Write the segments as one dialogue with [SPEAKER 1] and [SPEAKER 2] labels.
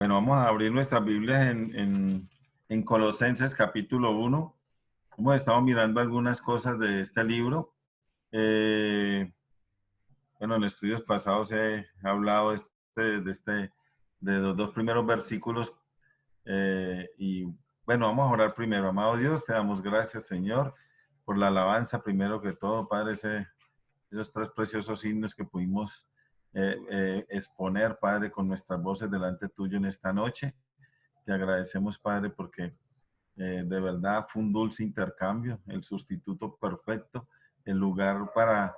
[SPEAKER 1] Bueno, vamos a abrir nuestras Biblias en Colosenses capítulo 1. Hemos estado mirando algunas cosas de este libro. Bueno, en estudios pasados he hablado de los dos primeros versículos. Y bueno, vamos a orar primero. Amado Dios, te damos gracias, Señor, por la alabanza primero que todo, Padre, esos tres preciosos himnos que pudimos exponer, Padre, con nuestras voces delante tuyo en esta noche. Te agradecemos, Padre, porque de verdad fue un dulce intercambio, el sustituto perfecto, el lugar para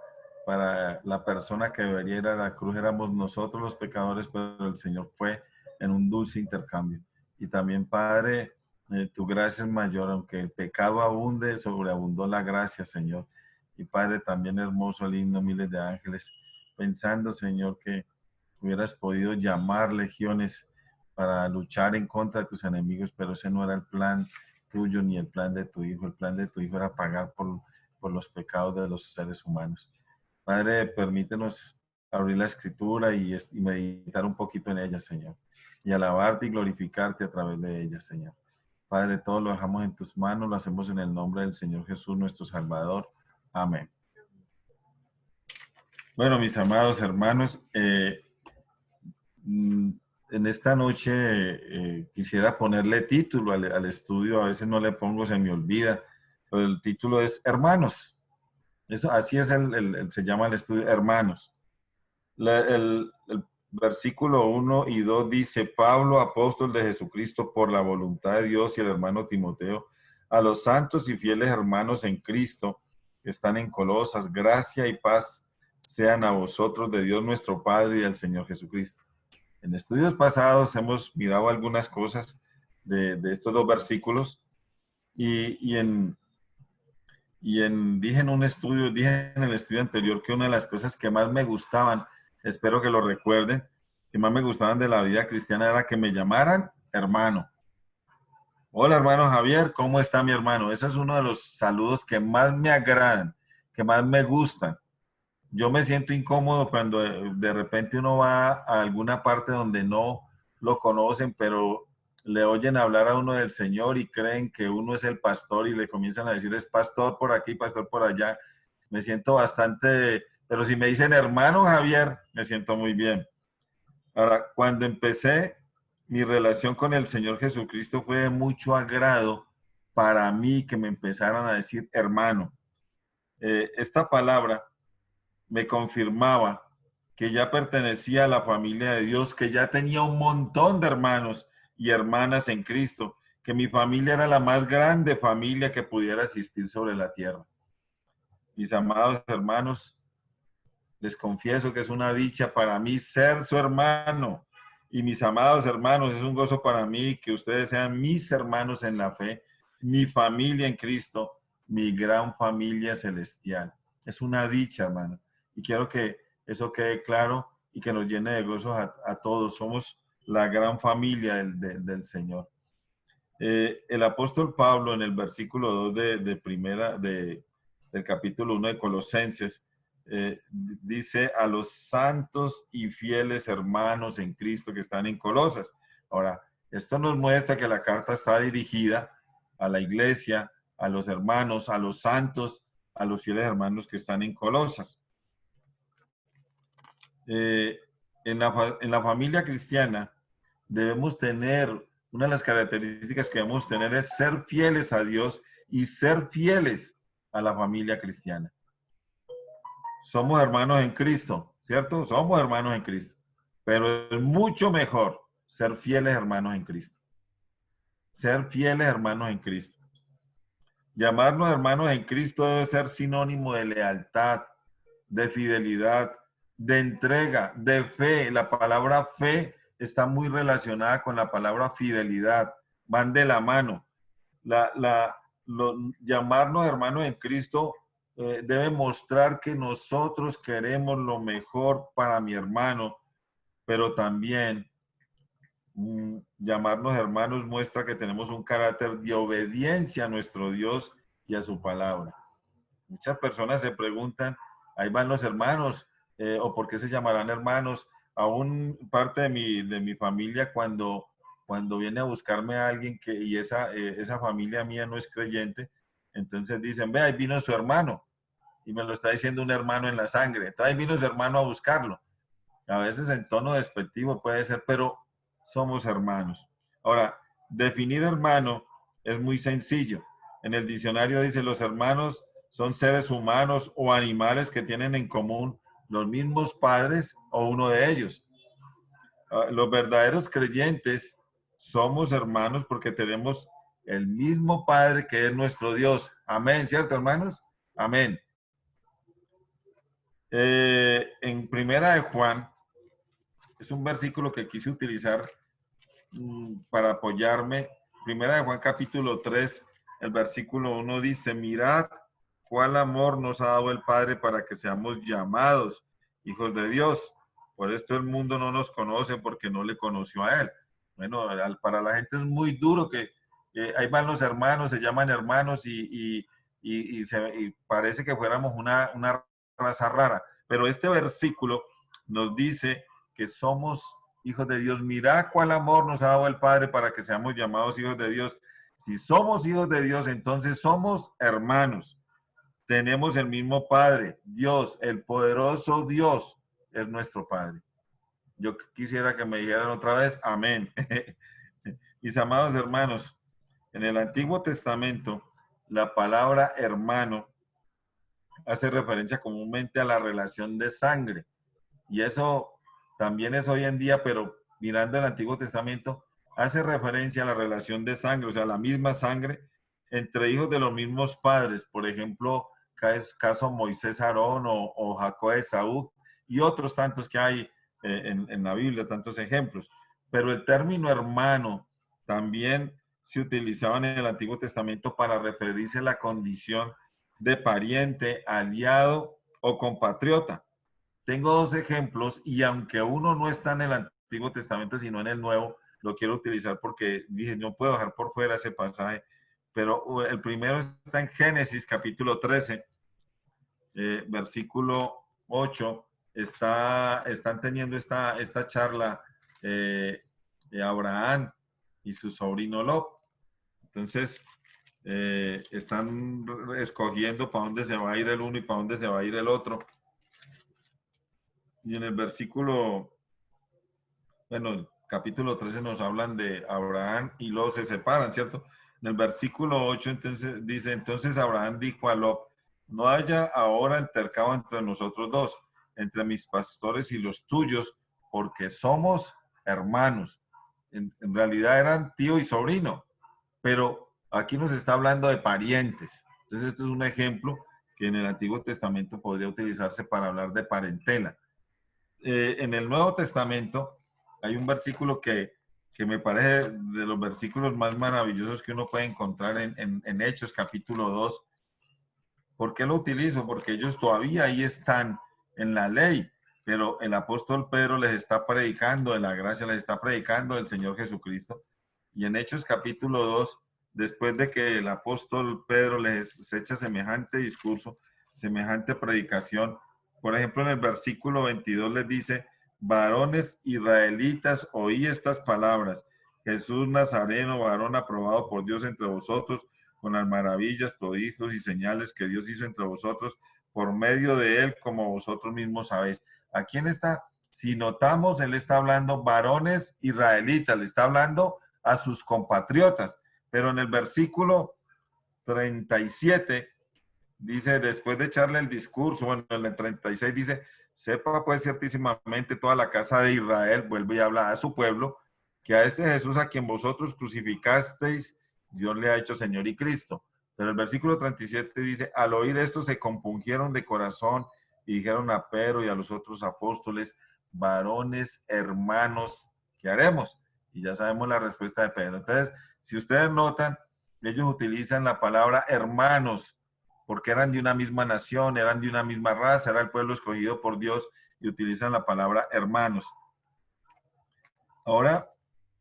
[SPEAKER 1] la persona que debería ir a la cruz éramos nosotros los pecadores, pero el Señor fue en un dulce intercambio. Y también, Padre, tu gracia es mayor, aunque el pecado abunde, sobreabundó la gracia, Señor. Y Padre, también hermoso el himno, miles de ángeles, pensando, Señor, que hubieras podido llamar legiones para luchar en contra de tus enemigos, pero ese no era el plan tuyo ni el plan de tu Hijo. El plan de tu Hijo era pagar por los pecados de los seres humanos. Padre, permítenos abrir la Escritura y meditar un poquito en ella, Señor, y alabarte y glorificarte a través de ella, Señor. Padre, todo lo dejamos en tus manos, lo hacemos en el nombre del Señor Jesús, nuestro Salvador. Amén. Bueno, mis amados hermanos, en esta noche quisiera ponerle título al estudio, a veces no le pongo, se me olvida, pero el título es Hermanos. Así es, se llama el estudio Hermanos. El versículo 1 y 2 dice, Pablo, apóstol de Jesucristo por la voluntad de Dios, y el hermano Timoteo, a los santos y fieles hermanos en Cristo que están en Colosas, gracia y paz sean a vosotros de Dios nuestro Padre y del Señor Jesucristo. En estudios pasados hemos mirado algunas cosas de estos dos versículos dije en el estudio anterior que una de las cosas que más me gustaban, espero que lo recuerden, que más me gustaban de la vida cristiana era que me llamaran hermano. Hola hermano Javier, ¿cómo está mi hermano? Ese es uno de los saludos que más me agradan, que más me gustan. Yo me siento incómodo cuando de repente uno va a alguna parte donde no lo conocen, pero le oyen hablar a uno del Señor y creen que uno es el pastor y le comienzan a decir es pastor por aquí, pastor por allá. Me siento bastante, pero si me dicen hermano Javier, me siento muy bien. Ahora, cuando empecé mi relación con el Señor Jesucristo fue de mucho agrado para mí que me empezaran a decir hermano. Esta palabra me confirmaba que ya pertenecía a la familia de Dios, que ya tenía un montón de hermanos y hermanas en Cristo, que mi familia era la más grande familia que pudiera existir sobre la tierra. Mis amados hermanos, les confieso que es una dicha para mí ser su hermano. Y mis amados hermanos, es un gozo para mí que ustedes sean mis hermanos en la fe, mi familia en Cristo, mi gran familia celestial. Es una dicha, hermano. Y quiero que eso quede claro y que nos llene de gozo a todos. Somos la gran familia del Señor. El apóstol Pablo en el versículo 2 del capítulo 1 de Colosenses, dice a los santos y fieles hermanos en Cristo que están en Colosas. Ahora, esto nos muestra que la carta está dirigida a la iglesia, a los hermanos, a los santos, a los fieles hermanos que están en Colosas. En la familia cristiana debemos tener, una de las características que debemos tener es ser fieles a Dios y ser fieles a la familia cristiana. Somos hermanos en Cristo, ¿cierto? Somos hermanos en Cristo, pero es mucho mejor ser fieles hermanos en Cristo. Ser fieles hermanos en Cristo. Llamarnos hermanos en Cristo debe ser sinónimo de lealtad, de fidelidad, de entrega, de fe. La palabra fe está muy relacionada con la palabra fidelidad. Van de la mano. Llamarnos hermanos en Cristo debe mostrar que nosotros queremos lo mejor para mi hermano, pero también llamarnos hermanos muestra que tenemos un carácter de obediencia a nuestro Dios y a su palabra. Muchas personas se preguntan, ahí van los hermanos, o por qué se llamarán hermanos. Aún parte de mi familia, cuando cuando viene a buscarme a alguien y esa familia mía no es creyente, entonces dicen, ve, ahí vino su hermano, y me lo está diciendo un hermano en la sangre, entonces ahí vino su hermano a buscarlo. A veces en tono despectivo puede ser, pero somos hermanos. Ahora, definir hermano es muy sencillo. En el diccionario dice, los hermanos son seres humanos o animales que tienen en común los mismos padres o uno de ellos. Los verdaderos creyentes somos hermanos porque tenemos el mismo Padre que es nuestro Dios. Amén, ¿cierto, hermanos? Amén. En Primera de Juan, es un versículo que quise utilizar para apoyarme. Primera de Juan capítulo 3, el versículo 1 dice, mirad cuál amor nos ha dado el Padre para que seamos llamados hijos de Dios. Por esto el mundo no nos conoce porque no le conoció a Él. Bueno, para la gente es muy duro que ahí van los hermanos, se llaman hermanos y parece que fuéramos una raza rara. Pero este versículo nos dice que somos hijos de Dios. Mirá cuál amor nos ha dado el Padre para que seamos llamados hijos de Dios. Si somos hijos de Dios, entonces somos hermanos. Tenemos el mismo Padre. Dios, el poderoso Dios, es nuestro Padre. Yo quisiera que me dijeran otra vez, amén. Mis amados hermanos, en el Antiguo Testamento, la palabra hermano hace referencia comúnmente a la relación de sangre. Y eso también es hoy en día, pero mirando el Antiguo Testamento, hace referencia a la relación de sangre, o sea, la misma sangre entre hijos de los mismos padres. Por ejemplo, caso Moisés Aarón o Jacob Esaú y otros tantos que hay en la Biblia, tantos ejemplos. Pero el término hermano también se utilizaba en el Antiguo Testamento para referirse a la condición de pariente, aliado o compatriota. Tengo dos ejemplos y aunque uno no está en el Antiguo Testamento, sino en el Nuevo, lo quiero utilizar porque dije, no puedo dejar por fuera ese pasaje, pero el primero está en Génesis capítulo 13, versículo 8. Están teniendo esta charla Abraham y su sobrino Lot. Entonces, están escogiendo para dónde se va a ir el uno y para dónde se va a ir el otro. Y en el versículo, bueno, el capítulo 13 nos hablan de Abraham y Lot se separan, ¿cierto? En el versículo 8 entonces dice, entonces Abraham dijo a Lot, no haya ahora altercado entre nosotros dos, entre mis pastores y los tuyos, porque somos hermanos. En realidad eran tío y sobrino, pero aquí nos está hablando de parientes. Entonces esto es un ejemplo que en el Antiguo Testamento podría utilizarse para hablar de parentela. En el Nuevo Testamento hay un versículo que me parece de los versículos más maravillosos que uno puede encontrar en Hechos capítulo 2. ¿Por qué lo utilizo? Porque ellos todavía ahí están en la ley, pero el apóstol Pedro les está predicando de la gracia, les está predicando del Señor Jesucristo. Y en Hechos capítulo 2, después de que el apóstol Pedro les echa semejante discurso, semejante predicación, por ejemplo, en el versículo 22 les dice, varones israelitas, oí estas palabras, Jesús Nazareno, varón aprobado por Dios entre vosotros, con las maravillas, prodigios y señales que Dios hizo entre vosotros por medio de él, como vosotros mismos sabéis. ¿A quién está? Si notamos, él está hablando varones israelitas, le está hablando a sus compatriotas, pero en el versículo 37 dice, después de echarle el discurso, bueno, en el 36 dice, sepa pues ciertísimamente toda la casa de Israel, vuelve y habla a su pueblo, que a este Jesús a quien vosotros crucificasteis, Dios le ha hecho Señor y Cristo. Pero el versículo 37 dice, al oír esto se compungieron de corazón y dijeron a Pedro y a los otros apóstoles, varones, hermanos, ¿qué haremos? Y ya sabemos la respuesta de Pedro. Entonces, si ustedes notan, ellos utilizan la palabra hermanos, porque eran de una misma nación, eran de una misma raza, era el pueblo escogido por Dios y utilizan la palabra hermanos. Ahora,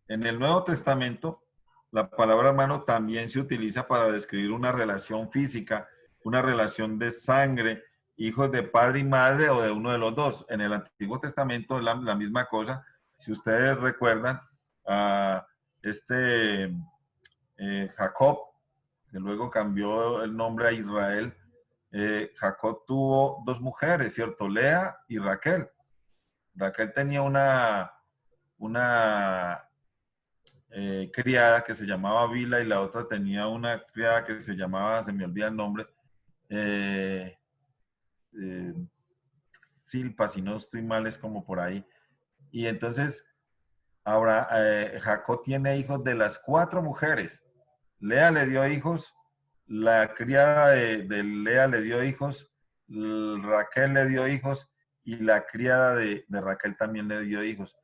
[SPEAKER 1] en el Nuevo Testamento, la palabra hermano también se utiliza para describir una relación física, una relación de sangre, hijos de padre y madre o de uno de los dos. En el Antiguo Testamento es la misma cosa. Si ustedes recuerdan, este Jacob, que luego cambió el nombre a Israel, Jacob tuvo dos mujeres, ¿cierto? Lea y Raquel. Raquel tenía una criada que se llamaba Bila y la otra tenía una criada que se llamaba, se me olvida el nombre, eh, eh, Silpa, si no estoy mal, es como por ahí. Y entonces, ahora Jacob tiene hijos de las cuatro mujeres. Lea le dio hijos, la criada de Lea le dio hijos, Raquel le dio hijos y la criada de Raquel también le dio hijos.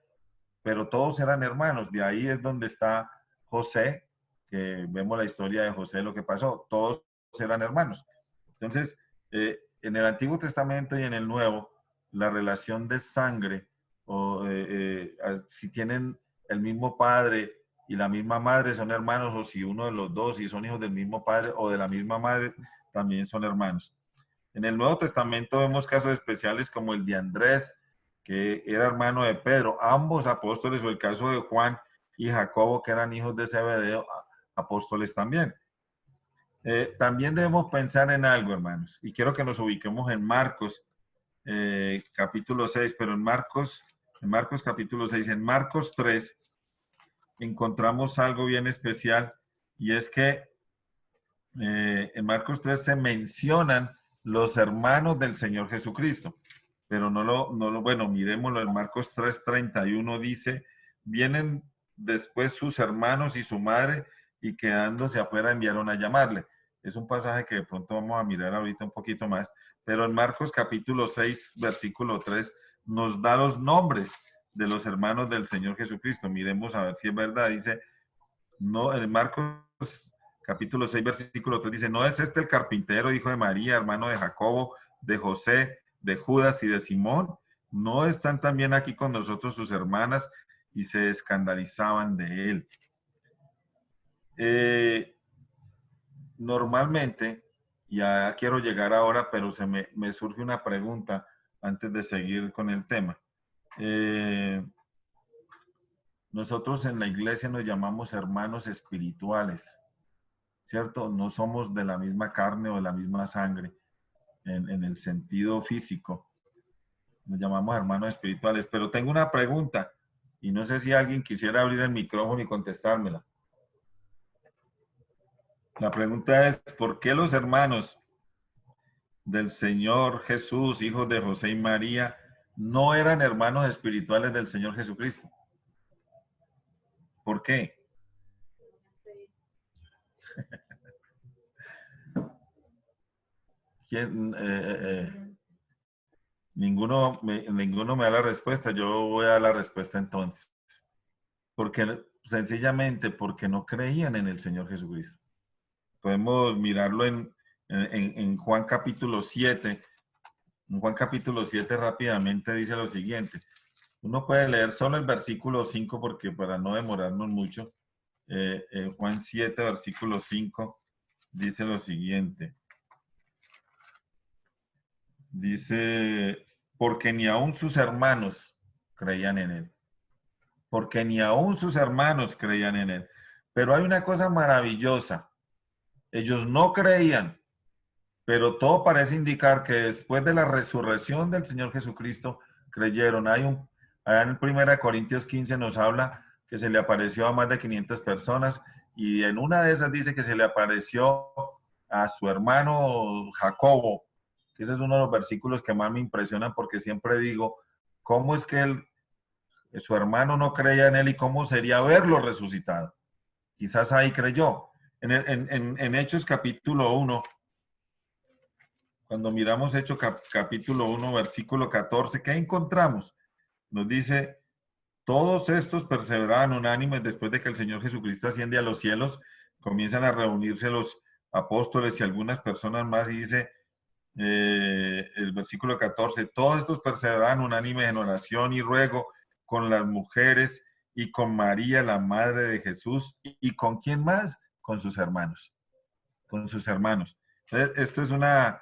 [SPEAKER 1] Pero todos eran hermanos. De ahí es donde está José, que vemos la historia de José, lo que pasó. Todos eran hermanos. Entonces, en el Antiguo Testamento y en el Nuevo, la relación de sangre, o si tienen el mismo padre y la misma madre, son hermanos, o si uno de los dos, si son hijos del mismo padre o de la misma madre, también son hermanos. En el Nuevo Testamento vemos casos especiales como el de Andrés, que era hermano de Pedro, ambos apóstoles, o el caso de Juan y Jacobo, que eran hijos de Zebedeo, apóstoles también. También debemos pensar en algo, hermanos, y quiero que nos ubiquemos en Marcos, capítulo 6, pero en Marcos capítulo 6, en Marcos 3, encontramos algo bien especial, y es que en Marcos 3 se mencionan los hermanos del Señor Jesucristo, pero bueno, miremoslo, en Marcos 3:31 dice, vienen después sus hermanos y su madre, y quedándose afuera enviaron a llamarle. Es un pasaje que de pronto vamos a mirar ahorita un poquito más, pero en Marcos capítulo 6, versículo 3, nos da los nombres de los hermanos del Señor Jesucristo. Miremos a ver si es verdad. Dice, no, en Marcos capítulo 6, versículo 3 dice, ¿no es este el carpintero, hijo de María, hermano de Jacobo, de José, de Judas y de Simón? ¿No están también aquí con nosotros sus hermanas? Y se escandalizaban de él. Normalmente, ya quiero llegar ahora, pero me surge una pregunta antes de seguir con el tema. Nosotros en la iglesia nos llamamos hermanos espirituales, ¿cierto? No somos de la misma carne o de la misma sangre en el sentido físico. Nos llamamos hermanos espirituales, pero tengo una pregunta y no sé si alguien quisiera abrir el micrófono y contestármela. La pregunta es, ¿por qué los hermanos del Señor Jesús, hijos de José y María, no eran hermanos espirituales del Señor Jesucristo? ¿Por qué? ¿Quién, ninguno me da la respuesta? Yo voy a dar la respuesta entonces. Porque sencillamente porque no creían en el Señor Jesucristo. Podemos mirarlo en Juan capítulo 7. En Juan capítulo 7 rápidamente dice lo siguiente. Uno puede leer solo el versículo 5 porque para no demorarnos mucho. En Juan 7, versículo 5, dice lo siguiente. Dice, porque ni aun sus hermanos creían en él. Porque ni aun sus hermanos creían en él. Pero hay una cosa maravillosa. Ellos no creían, pero todo parece indicar que después de la resurrección del Señor Jesucristo, creyeron. Allá en 1 Corintios 15 nos habla que se le apareció a más de 500 personas y en una de esas dice que se le apareció a su hermano Jacobo, que ese es uno de los versículos que más me impresionan porque siempre digo, ¿cómo es que su hermano no creía en él y cómo sería verlo resucitado? Quizás ahí creyó. En Hechos capítulo 1, cuando miramos Hechos capítulo 1, versículo 14, ¿qué encontramos? Nos dice, todos estos perseveraban unánimes después de que el Señor Jesucristo asciende a los cielos, comienzan a reunirse los apóstoles y algunas personas más y dice el versículo 14, todos estos perseveraban unánimes en oración y ruego con las mujeres y con María, la madre de Jesús, y con quién más, con sus hermanos, con sus hermanos. Entonces, esto es una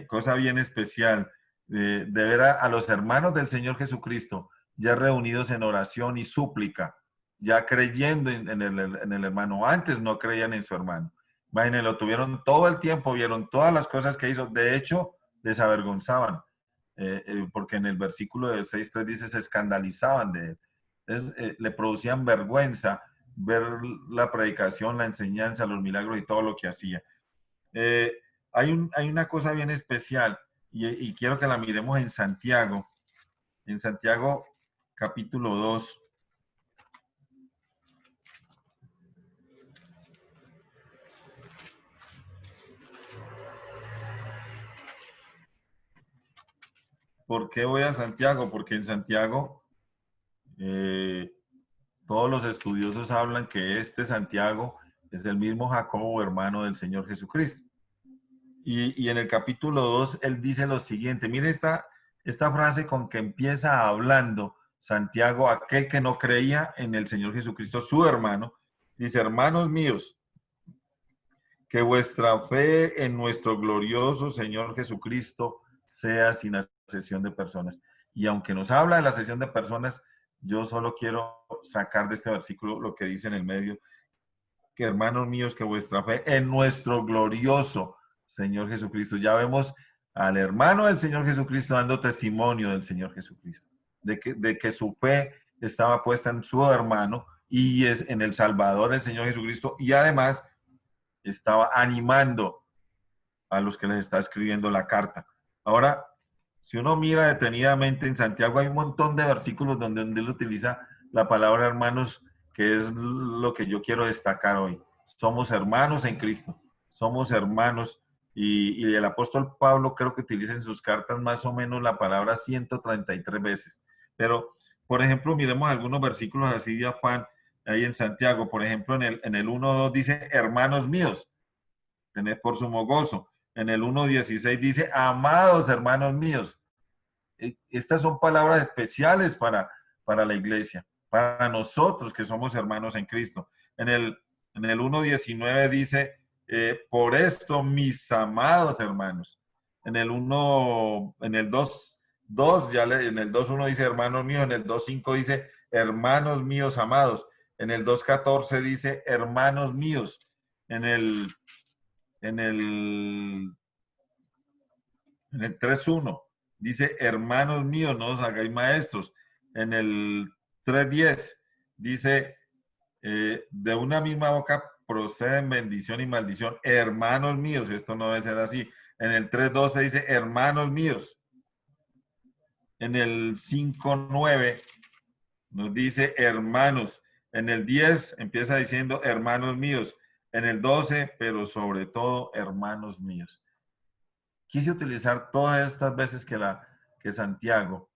[SPEAKER 1] cosa bien especial, de ver a los hermanos del Señor Jesucristo ya reunidos en oración y súplica, ya creyendo en el hermano. Antes no creían en su hermano. Imagínense, lo tuvieron todo el tiempo, vieron todas las cosas que hizo. De hecho, les avergonzaban, porque en el versículo de 6:3 dice, se escandalizaban de él. Entonces, le producían vergüenza ver la predicación, la enseñanza, los milagros y todo lo que hacía. Eh, hay una cosa bien especial y quiero que la miremos en Santiago capítulo 2. ¿Por qué voy a Santiago? Porque en Santiago eh, todos los estudiosos hablan que este Santiago es el mismo Jacobo, hermano del Señor Jesucristo. Y en el capítulo 2 él dice lo siguiente, mire esta frase con que empieza hablando Santiago, aquel que no creía en el Señor Jesucristo, su hermano, dice, hermanos míos, que vuestra fe en nuestro glorioso Señor Jesucristo sea sin asesión de personas. Y aunque nos habla de la asesión de personas, yo solo quiero sacar de este versículo lo que dice en el medio, que hermanos míos, que vuestra fe en nuestro glorioso Señor Jesucristo. Ya vemos al hermano del Señor Jesucristo dando testimonio del Señor Jesucristo, de que su fe estaba puesta en su hermano y es en el Salvador, el Señor Jesucristo, y además estaba animando a los que les está escribiendo la carta. Ahora, si uno mira detenidamente en Santiago, hay un montón de versículos donde él utiliza la palabra hermanos, que es lo que yo quiero destacar hoy. Somos hermanos en Cristo, somos hermanos. Y el apóstol Pablo creo que utiliza en sus cartas más o menos la palabra 133 veces. Pero, por ejemplo, miremos algunos versículos así de afán ahí en Santiago. Por ejemplo, en el 1:2 dice, hermanos míos, tened por sumo gozo. En el 1:16 dice, amados hermanos míos. Estas son palabras especiales para la iglesia, para nosotros que somos hermanos en Cristo. En el 1:19 dice, por esto, mis amados hermanos. En el 2, en el 2:1 dice, hermanos míos. En el 2:5 dice, hermanos míos amados. En el 2:14 dice, hermanos míos. En el en el, en el 3:1 dice, hermanos míos, no os hagáis maestros. En el 3:10 dice, de una misma boca proceden bendición y maldición. Hermanos míos, esto no debe ser así. En el 3:12 dice, hermanos míos. En el 5:9 nos dice, hermanos. En el 10 empieza diciendo, hermanos míos. En el 12, pero sobre todo, hermanos míos. Quise utilizar todas estas veces que Santiago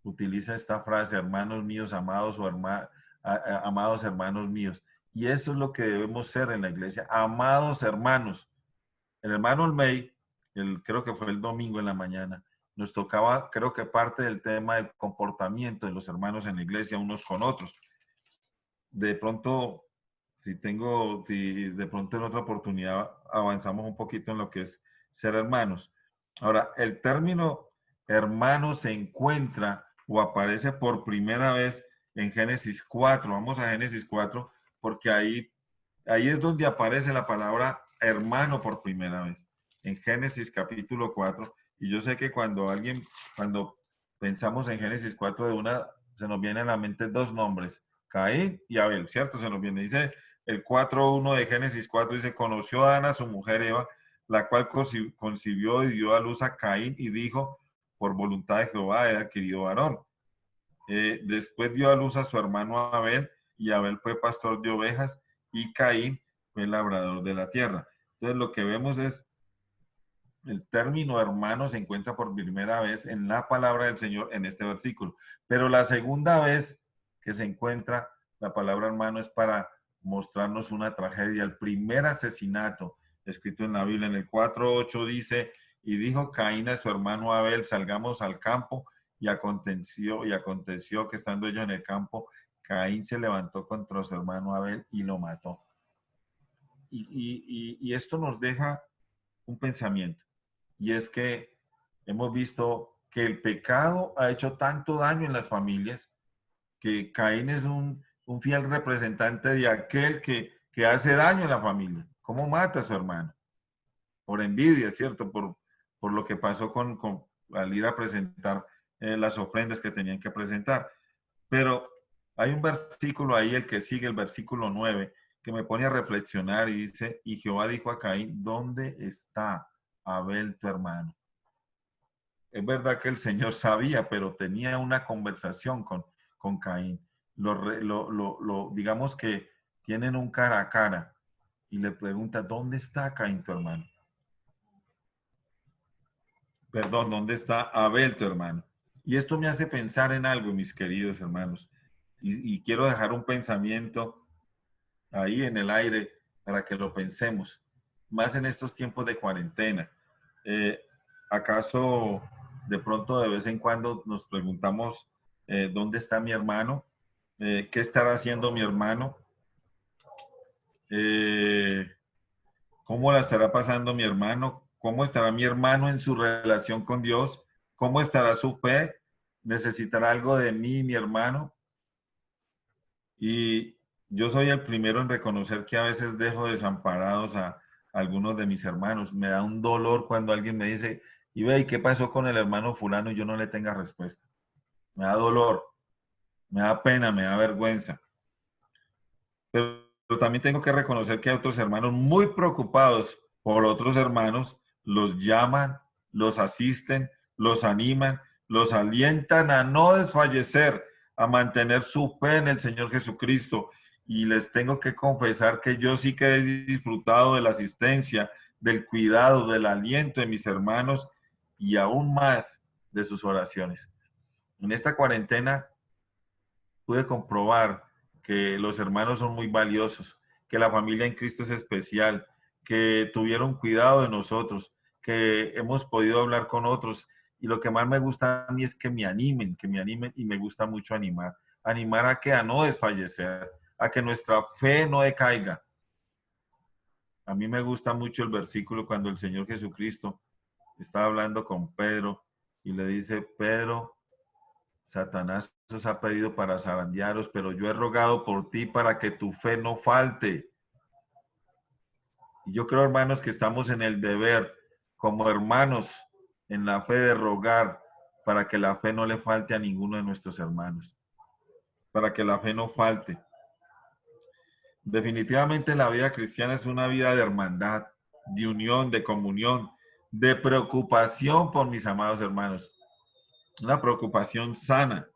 [SPEAKER 1] utiliza esta frase, hermanos míos, amados o amados hermanos míos. Y eso es lo que debemos ser en la iglesia, amados hermanos. El hermano Olmey, creo que fue el domingo en la mañana, nos tocaba, creo que parte del tema del comportamiento de los hermanos en la iglesia unos con otros. De pronto, si de pronto en otra oportunidad avanzamos un poquito en lo que es ser hermanos. Ahora, el término hermano se encuentra o aparece por primera vez en Génesis 4. Vamos a Génesis 4 porque ahí es donde aparece la palabra hermano por primera vez. En Génesis capítulo 4. Y yo sé que cuando pensamos en Génesis 4 se nos vienen a la mente dos nombres, Caín y Abel, ¿cierto? Se nos viene, dice el 4:1 de Génesis 4, dice, conoció a Ana, su mujer Eva, la cual concibió y dio a luz a Caín y dijo, por voluntad de Jehová he adquirido varón. Después dio a luz a su hermano Abel, y Abel fue pastor de ovejas, y Caín fue labrador de la tierra. Entonces lo que vemos es, el término hermano se encuentra por primera vez en la palabra del Señor en este versículo. Pero la segunda vez que se encuentra la palabra hermano es para mostrarnos una tragedia. El primer asesinato escrito en la Biblia, en el 4:8 dice, y dijo Caín a su hermano Abel, salgamos al campo, y aconteció que estando ellos en el campo, Caín se levantó contra su hermano Abel y lo mató. Y esto nos deja un pensamiento, y es que hemos visto que el pecado ha hecho tanto daño en las familias que Caín un fiel representante de aquel que hace daño a la familia. ¿Cómo mata a su hermano? Por envidia, ¿cierto? Por lo que pasó al ir a presentar las ofrendas que tenían que presentar. Pero hay un versículo ahí, el que sigue, el versículo 9, que me pone a reflexionar y dice, y Jehová dijo a Caín, ¿dónde está Abel tu hermano? Es verdad que el Señor sabía, pero tenía una conversación con Caín. Digamos que tienen un cara a cara y le pregunta, ¿dónde está Caín tu hermano? Perdón, ¿dónde está Abel tu hermano? Y esto me hace pensar en algo, mis queridos hermanos. Y quiero dejar un pensamiento ahí en el aire para que lo pensemos, más en estos tiempos de cuarentena. Eh, ¿Acaso de pronto de vez en cuando nos preguntamos dónde está mi hermano? ¿Qué estará haciendo mi hermano? Eh, ¿Cómo la estará pasando mi hermano? ¿Cómo estará mi hermano en su relación con Dios? ¿Cómo estará su fe? ¿Necesitará algo de mí, mi hermano? Y yo soy el primero en reconocer que a veces dejo desamparados a algunos de mis hermanos. Me da un dolor cuando alguien me dice, y ve, ¿y qué pasó con el hermano fulano? Y yo no le tenga respuesta. Me da dolor, me da pena, me da vergüenza. Pero también tengo que reconocer que hay otros hermanos muy preocupados por otros hermanos, los llaman, los asisten, los animan, los alientan a no desfallecer, a mantener su fe en el Señor Jesucristo. Y les tengo que confesar que yo sí que he disfrutado de la asistencia, del cuidado, del aliento de mis hermanos y aún más de sus oraciones. En esta cuarentena pude comprobar que los hermanos son muy valiosos, que la familia en Cristo es especial, que tuvieron cuidado de nosotros, que hemos podido hablar con otros. Y lo que más me gusta a mí es que me animen y me gusta mucho animar. Animar a que a no desfallecer, a que nuestra fe no decaiga. A mí me gusta mucho el versículo cuando el Señor Jesucristo está hablando con Pedro y le dice, Pedro, Satanás os ha pedido para zarandearos, pero yo he rogado por ti para que tu fe no falte. Y yo creo, hermanos, que estamos en el deber, como hermanos, en la fe de rogar para que la fe no le falte a ninguno de nuestros hermanos, para que la fe no falte. Definitivamente la vida cristiana es una vida de hermandad, de unión, de comunión, de preocupación por mis amados hermanos. Una preocupación sana.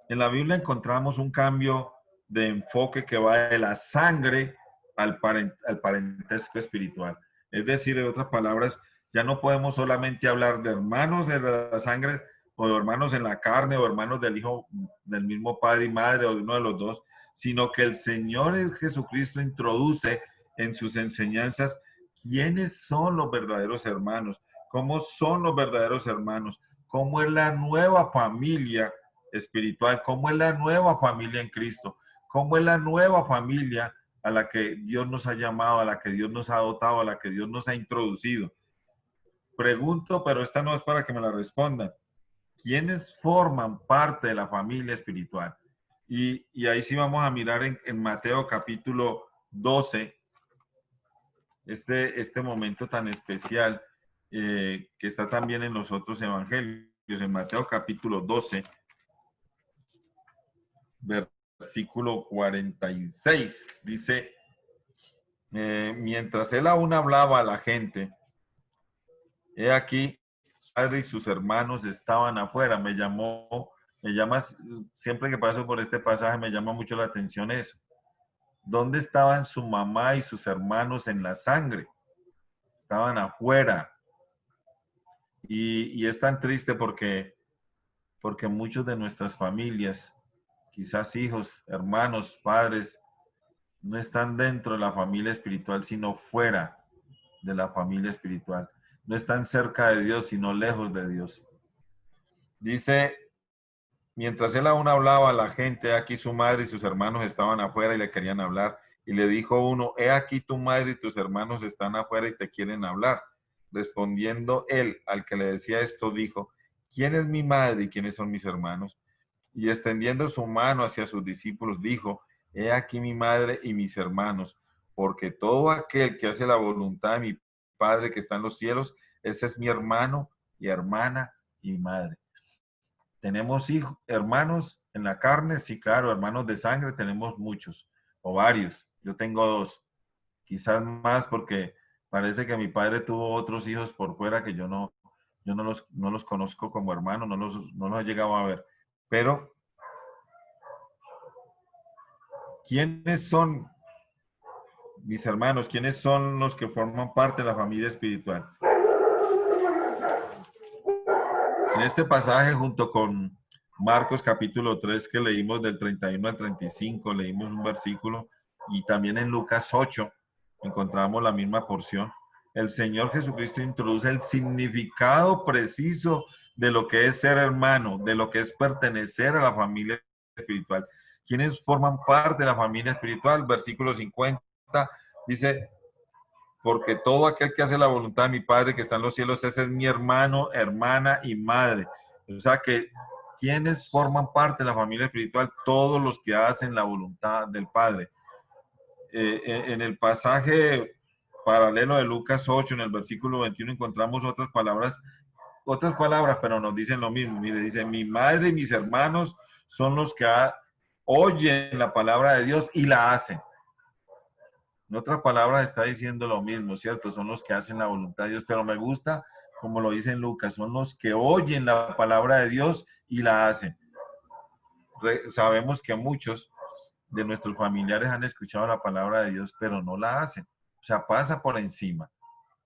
[SPEAKER 1] En la Biblia encontramos un cambio de enfoque que va de la sangre al parentesco espiritual. Es decir, en otras palabras, ya no podemos solamente hablar de hermanos de la sangre o de hermanos en la carne o hermanos del hijo del mismo padre y madre o de uno de los dos, sino que el Señor Jesucristo introduce en sus enseñanzas quiénes son los verdaderos hermanos, cómo son los verdaderos hermanos, cómo es la nueva familia espiritual, cómo es la nueva familia en Cristo, cómo es la nueva familia a la que Dios nos ha llamado, a la que Dios nos ha dotado, a la que Dios nos ha introducido. Pregunto, pero esta no es para que me la respondan. ¿Quiénes forman parte de la familia espiritual? Y ahí sí vamos a mirar en Mateo capítulo 12, este momento tan especial que está también en los otros evangelios. En Mateo capítulo 12, versículo 46, dice, mientras él aún hablaba a la gente, he aquí, su padre y sus hermanos estaban afuera. Siempre que paso por este pasaje me llama mucho la atención eso. ¿Dónde estaban su mamá y sus hermanos en la sangre? Estaban afuera. Y es tan triste porque muchos de nuestras familias, quizás hijos, hermanos, padres, no están dentro de la familia espiritual, sino fuera de la familia espiritual. No están cerca de Dios, sino lejos de Dios. Dice, mientras él aún hablaba a la gente, aquí su madre y sus hermanos estaban afuera y le querían hablar. Y le dijo uno, he aquí tu madre y tus hermanos están afuera y te quieren hablar. Respondiendo él al que le decía esto, dijo, ¿quién es mi madre y quiénes son mis hermanos? Y extendiendo su mano hacia sus discípulos, dijo: He aquí mi madre y mis hermanos, porque todo aquel que hace la voluntad de mi Padre que está en los cielos, ese es mi hermano y hermana y madre. ¿Tenemos hijos, hermanos en la carne? Sí, claro, hermanos de sangre tenemos muchos, o varios. Yo tengo dos, quizás más porque parece que mi padre tuvo otros hijos por fuera que yo no los conozco como hermanos, no los he llegado a ver. Pero, ¿quiénes son mis hermanos? ¿Quiénes son los que forman parte de la familia espiritual? En este pasaje, junto con Marcos capítulo 3, que leímos del 31 al 35, leímos un versículo, y también en Lucas 8 encontramos la misma porción. El Señor Jesucristo introduce el significado preciso de lo que es ser hermano, de lo que es pertenecer a la familia espiritual. ¿Quiénes forman parte de la familia espiritual? Versículo 50 dice: porque todo aquel que hace la voluntad de mi Padre que está en los cielos, ese es mi hermano, hermana y madre. O sea que, ¿quiénes forman parte de la familia espiritual? Todos los que hacen la voluntad del Padre. En el pasaje paralelo de Lucas 8, en el versículo 21, encontramos otras palabras, pero nos dicen lo mismo. Mire, dice: mi madre y mis hermanos son los que oyen la palabra de Dios y la hacen. En otras palabras, está diciendo lo mismo, ¿cierto? Son los que hacen la voluntad de Dios, pero me gusta, como lo dice en Lucas, son los que oyen la palabra de Dios y la hacen. Sabemos que muchos de nuestros familiares han escuchado la palabra de Dios, pero no la hacen. O sea, pasa por encima.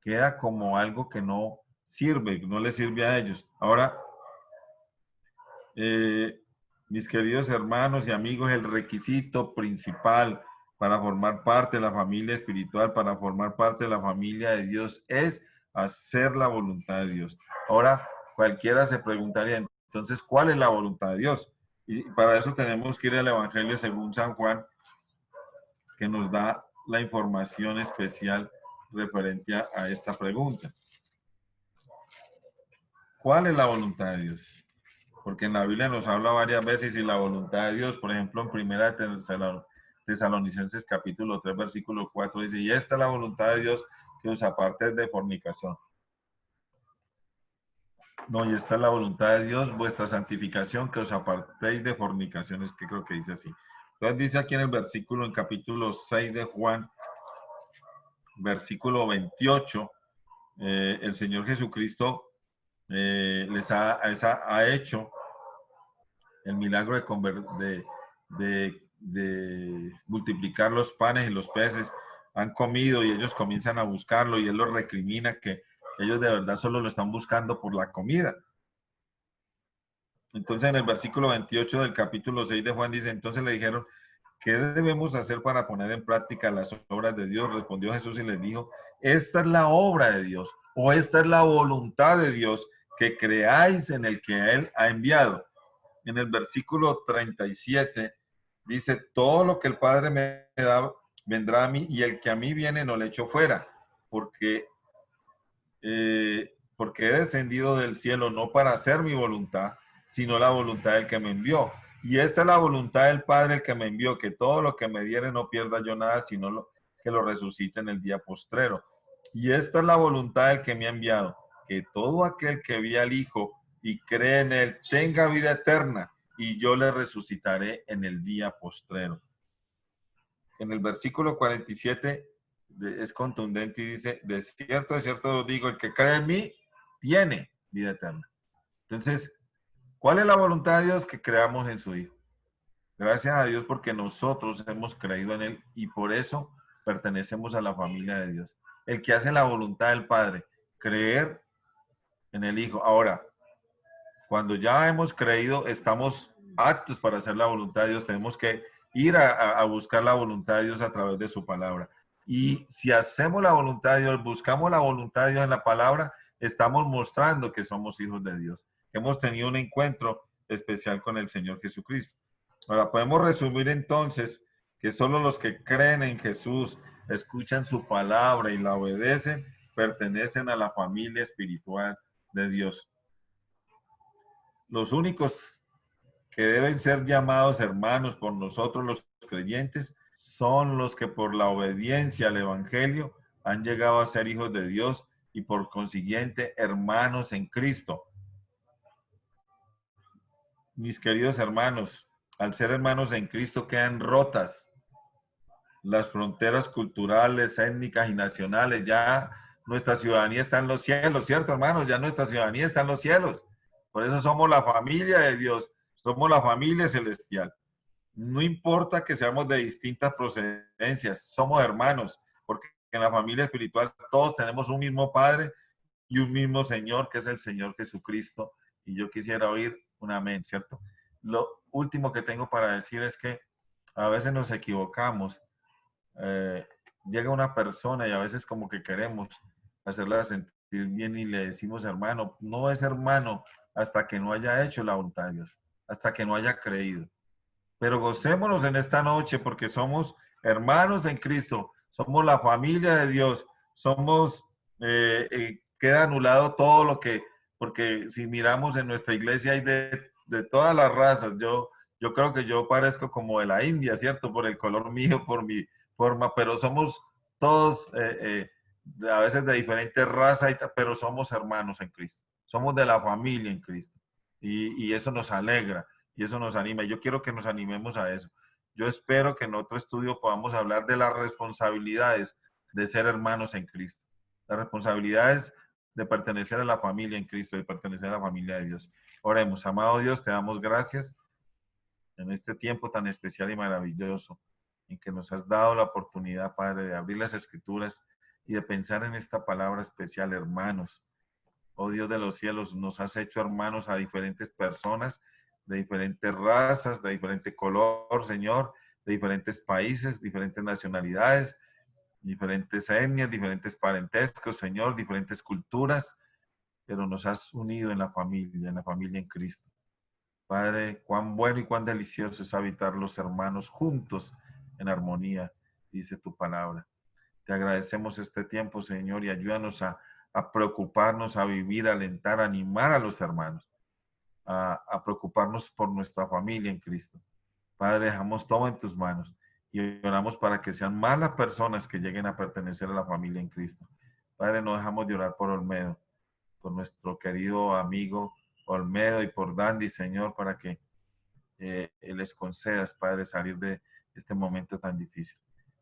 [SPEAKER 1] Queda como algo que no sirve, no les sirve a ellos. Ahora, eh, mis queridos hermanos y amigos, el requisito principal para formar parte de la familia espiritual, para formar parte de la familia de Dios, es hacer la voluntad de Dios. Ahora, cualquiera se preguntaría, entonces, ¿cuál es la voluntad de Dios? Y para eso tenemos que ir al Evangelio según San Juan, que nos da la información especial referente a esta pregunta. ¿Cuál es la voluntad de Dios? Porque en la Biblia nos habla varias veces y la voluntad de Dios, por ejemplo, en primera de Tesalonicenses capítulo 3, versículo 4, dice: y esta es la voluntad de Dios, que os apartéis de fornicación. No, y esta es la voluntad de Dios, vuestra santificación, que os apartéis de fornicaciones, que creo que dice así. Entonces dice aquí en el versículo, en capítulo 6 de Juan, versículo 28, el Señor Jesucristo les ha hecho el milagro de multiplicar los panes y los peces. Han comido y ellos comienzan a buscarlo y él los recrimina que ellos de verdad solo lo están buscando por la comida. Entonces en el versículo 28 del capítulo 6 de Juan dice: entonces le dijeron: ¿qué debemos hacer para poner en práctica las obras de Dios? Respondió Jesús y les dijo: esta es la obra de Dios, o esta es la voluntad de Dios, que creáis en el que Él ha enviado. En el versículo 37 dice: todo lo que el Padre me da vendrá a mí, y el que a mí viene no le echo fuera, porque he descendido del cielo no para hacer mi voluntad, sino la voluntad del que me envió. Y esta es la voluntad del Padre, el que me envió, que todo lo que me diere no pierda yo nada, sino que lo resucite en el día postrero. Y esta es la voluntad del que me ha enviado, que todo aquel que vi al Hijo y cree en él tenga vida eterna, y yo le resucitaré en el día postrero. En el versículo 47 es contundente y dice: de cierto os digo, el que cree en mí tiene vida eterna. Entonces, ¿cuál es la voluntad de Dios? Que creamos en su Hijo. Gracias a Dios porque nosotros hemos creído en Él y por eso pertenecemos a la familia de Dios. El que hace la voluntad del Padre, creer en el Hijo. Ahora, cuando ya hemos creído, estamos aptos para hacer la voluntad de Dios. Tenemos que ir a buscar la voluntad de Dios a través de su palabra. Y si hacemos la voluntad de Dios, buscamos la voluntad de Dios en la palabra, estamos mostrando que somos hijos de Dios, que hemos tenido un encuentro especial con el Señor Jesucristo. Ahora, podemos resumir entonces que solo los que creen en Jesús, escuchan su palabra y la obedecen, pertenecen a la familia espiritual de Dios. Los únicos que deben ser llamados hermanos por nosotros los creyentes son los que por la obediencia al Evangelio han llegado a ser hijos de Dios y por consiguiente hermanos en Cristo. Mis queridos hermanos, al ser hermanos en Cristo quedan rotas las fronteras culturales, étnicas y nacionales. Ya nuestra ciudadanía está en los cielos, ¿cierto, hermanos? Ya nuestra ciudadanía está en los cielos. Por eso somos la familia de Dios, somos la familia celestial. No importa que seamos de distintas procedencias, somos hermanos, porque en la familia espiritual todos tenemos un mismo Padre y un mismo Señor, que es el Señor Jesucristo. Y yo quisiera oír un amén, ¿cierto? Lo último que tengo para decir es que a veces nos equivocamos. Eh, Llega una persona y a veces como que queremos hacerla sentir bien y le decimos hermano. No es hermano hasta que no haya hecho la voluntad de Dios, hasta que no haya creído. Pero gocémonos en esta noche porque somos hermanos en Cristo, somos la familia de Dios, somos, queda anulado todo lo que, porque si miramos en nuestra iglesia hay de todas las razas. Yo creo que yo parezco como de la India, ¿cierto? Por el color mío, por mi forma, pero somos todos a veces de diferentes razas, pero somos hermanos en Cristo, somos de la familia en Cristo y eso nos alegra. Y eso nos anima. Yo quiero que nos animemos a eso. Yo espero que en otro estudio podamos hablar de las responsabilidades de ser hermanos en Cristo. Las responsabilidades de pertenecer a la familia en Cristo, de pertenecer a la familia de Dios. Oremos, amado Dios, te damos gracias en este tiempo tan especial y maravilloso en que nos has dado la oportunidad, Padre, de abrir las Escrituras y de pensar en esta palabra especial, hermanos. Oh Dios de los cielos, nos has hecho hermanos a diferentes personas, de diferentes razas, de diferente color, Señor, de diferentes países, diferentes nacionalidades, diferentes etnias, diferentes parentescos, Señor, diferentes culturas, pero nos has unido en la familia en Cristo. Padre, cuán bueno y cuán delicioso es habitar los hermanos juntos en armonía, dice tu palabra. Te agradecemos este tiempo, Señor, y ayúdanos a preocuparnos, a vivir, a alentar, a animar a los hermanos, a preocuparnos por nuestra familia en Cristo. Padre, dejamos todo en tus manos y oramos para que sean más las personas que lleguen a pertenecer a la familia en Cristo. Padre, no dejamos de orar por Olmedo, por nuestro querido amigo Olmedo y por Dandy, Señor, para que les concedas, Padre, salir de este momento tan difícil.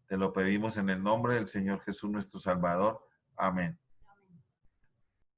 [SPEAKER 1] Te lo pedimos en el nombre del Señor Jesús, nuestro Salvador. Amén.